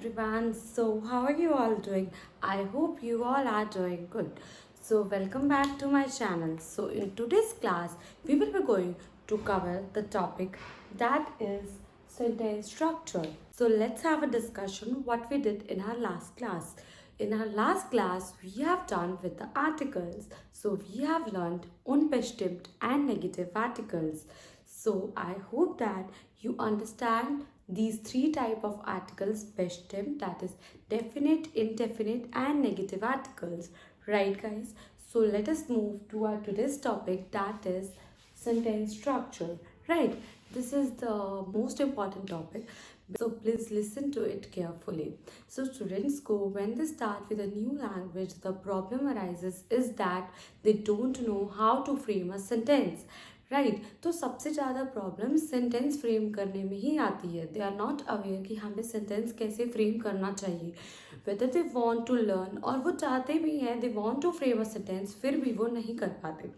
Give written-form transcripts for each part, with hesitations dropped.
everyone. So, how are you all doing? I hope you all are doing good. So, welcome back to my channel. So, in today's class, we will be going to cover the topic that is sentence structure. So, let's have a discussion what we did in our last class. In our last class, we have done with the articles. So, we have learned unbestimmt and negative articles. So, I hope that you understand these three type of articles bestimmt, that is definite, indefinite and negative articles, right guys? So let us move to our today's topic, that is sentence structure, right? This is the most important topic, so please listen to it carefully. So students go when they start with a new language, the problem arises is that they don't know how to frame a sentence, right तो सबसे ज़्यादा problem sentence frame करने में ही आती है. They are not aware कि हमें sentence कैसे फ्रेम करना चाहिए, whether they want to learn, और वो चाहते भी हैं, they want to frame a sentence, फिर भी वो नहीं कर पाते.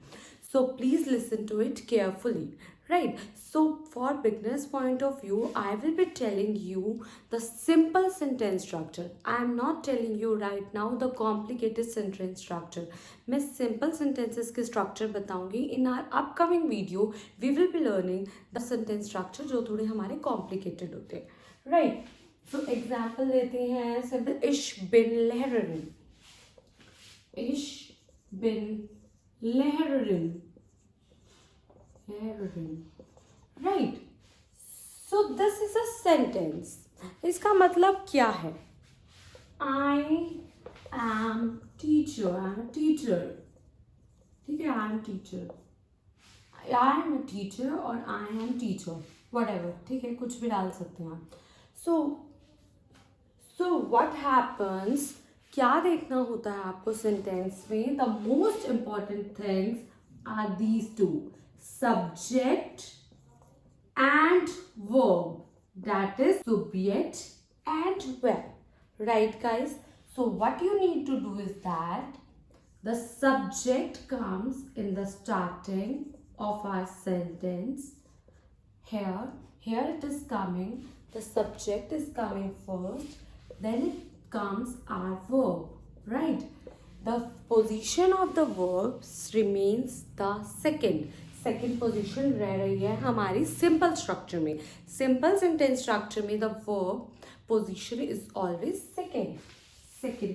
So please listen to it carefully, right? So for beginners point of view, I will be telling you the simple sentence structure. I am not telling you right now the complicated sentence structure. मैं simple sentences के structure बताऊंगी. In our upcoming video we will be learning the sentence structure जो थोड़े हमारे complicated होते हैं, right? So example लेते हैं simple. Ich bin Lehrerin. Ich bin Lehrerin. Lehrerin. Right. So this is a sentence. इसका मतलब क्या है? I am teacher. I am a teacher. ठीक है, I am teacher. I am a teacher और I am teacher. Whatever. ठीक है, कुछ भी डाल सकते हैं आप. So what happens? क्या देखना होता है आपको सेंटेंस में? The most important things are these two: subject and verb, that is subject and verb, right guys? So what you need to do is that the subject comes in the starting of our sentence. Here it is coming, the subject is coming first, then it comes our verb, right? The position of the verbs remains the second position रह रही है हमारी simple structure में. Simple sentence structure में the verb position is always second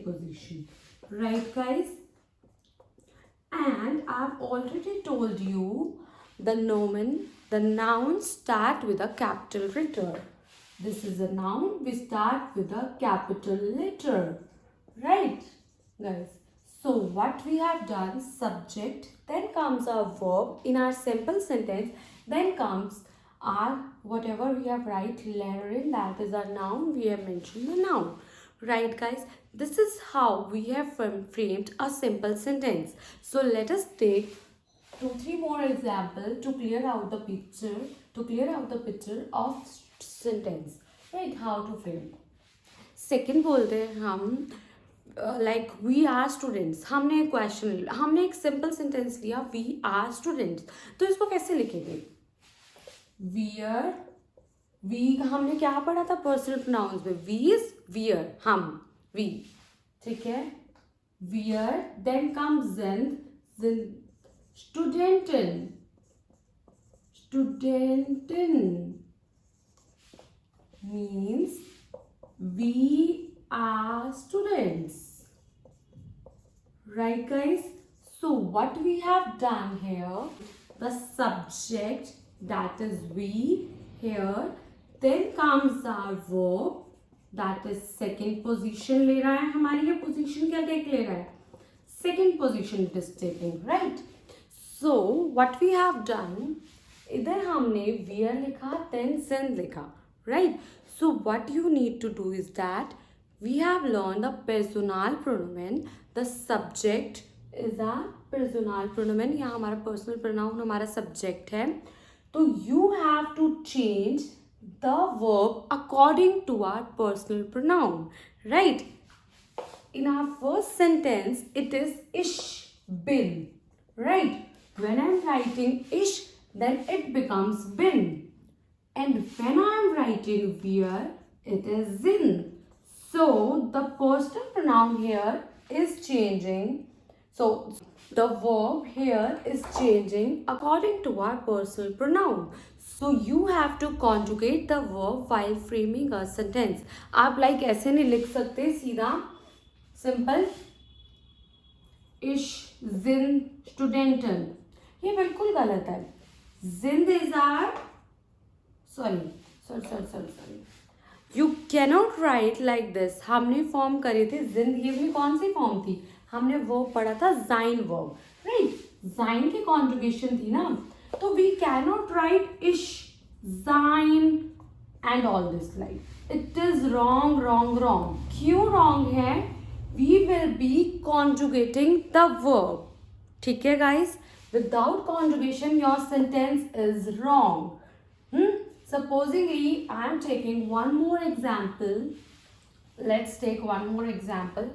position, right guys? And I've already told you the nouns start with a capital letter. This is a noun, we start with a capital letter, right guys? So what we have done, subject, then comes our verb in our simple sentence, then comes our whatever we have write letter in, that is our noun, we have mentioned the noun, right guys? This is how we have framed a simple sentence. So let us take 2-3 more examples to clear out the picture of sentence, right? How to frame. Second बोलते हैं हम like we are students. हमने एक question, हमने एक simple sentence लिया, we are students. तो इसको कैसे लिखेंगे? वियर, वी हमने क्या पढ़ा था पर्सनल प्रोनाउंस में? वी इज वियर, हम, वी, ठीक है. वियर, देन कम्स स्टूडेंटन. Means we are students, right guys? So what we have done here, the subject, that is we, here, then comes our verb, that is second position ले रहा है. हमारी ये position क्या take ले रहा है? Second position it is taking, right? So what we have done, इधर हमने where लिखा, then send लिखा, right? So what you need to do is that we have learned the personal pronoun. The subject is a personal pronoun. यहाँ हमारा personal pronoun हमारा subject है. तो you have to change the verb according to our personal pronoun, right? In our first sentence, it is ich bin, right? When I am writing ich, then it becomes bin. And when I am writing where, it is in. So the personal pronoun here is changing. So the verb here is changing according to our personal pronoun. So you have to conjugate the verb while framing a sentence. आप like ऐसे नहीं लिख सकते सीधा simple इश जिंद स्टूडेंटन, ये बिल्कुल गलत है. जिंद is are sorry you cannot write like this. हमने फॉर्म करे थे जिंद, ये भी कौन सी फॉर्म थी, हमने वर्ब पढ़ा था जाइन वर्ब, राइट. जाइन की कॉन्जुगेशन थी ना, तो वी कैनॉट राइट इश जाइन and all this like. It is wrong wrong wrong. क्यों रॉन्ग है? We will be conjugating the verb. ठीक है guys, without conjugation your sentence is wrong. Supposingly I am taking one more example. Let's take one more example.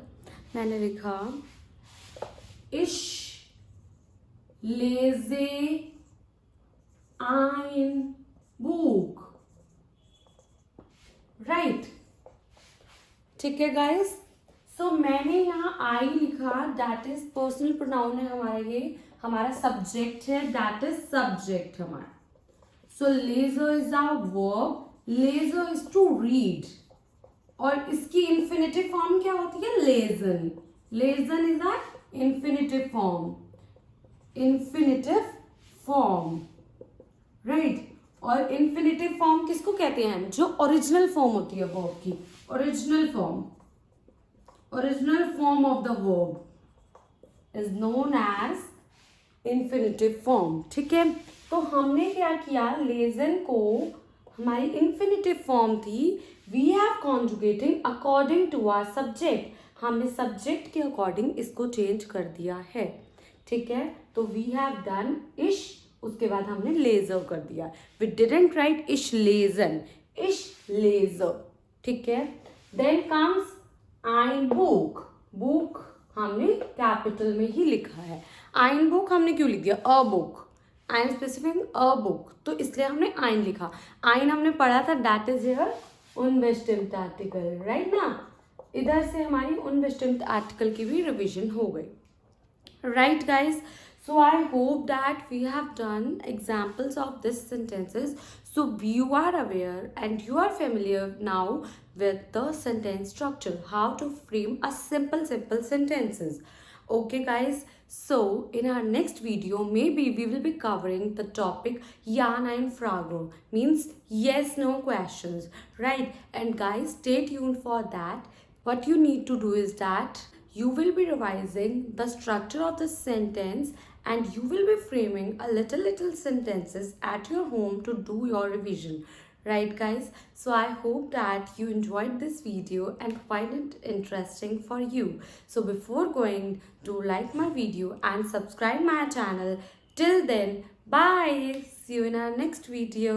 मैंने लिखा इश लेजे ein Buch. Right, ठीक है गाइस. सो मैंने यहाँ आई लिखा, दैट इज पर्सनल प्रोनाउन है हमारा, ये हमारा सब्जेक्ट है, दैट इज सब्जेक्ट हमारा. सो लेजर इज अ वर्ब, लेजर इज टू रीड, और इसकी इन्फिनेटिव फॉर्म क्या होती है? लेजन. लेजन is a infinitive form, infinitive form, right. और इन्फिनेटिव फॉर्म किसको कहते हैं? जो ओरिजिनल फॉर्म होती है वर्ब की, original form, original form of the verb is known as infinitive form. ठीक है, तो हमने क्या किया, लेजन को हमारी इन्फिनेटिव फॉर्म थी, we have conjugating according to our subject. हमने सब्जेक्ट के अकॉर्डिंग इसको चेंज कर दिया है. ठीक है, तो वी हैव डन इश, उसके बाद हमने लेजर कर दिया. वी डिडंट राइट इश लेजन, इश लेजर. ठीक है, देन कम्स आइन बुक. बुक हमने कैपिटल में ही लिखा है. आइन बुक हमने क्यों लिख दिया? A book, I am specific a book, तो इसलिए हमने आइन लिखा. आइन हमने पढ़ा था, that is here unbestimmt article, right ना. इधर से हमारी unbestimmt आर्टिकल की भी रिविजन हो गई. Right guys, so I hope that we have done examples of these sentences, so you are aware and you are familiar now with the sentence structure, how to frame a simple sentences. Okay guys, so in our next video maybe we will be covering the topic ja nein Fragen, means yes no questions, right. And guys, stay tuned for that. What you need to do is that you will be revising the structure of the sentence and you will be framing a little sentences at your home to do your revision, right guys. So I hope that you enjoyed this video and find it interesting for you. So before going, do like my video and subscribe my channel. Till then, bye, see you in our next video.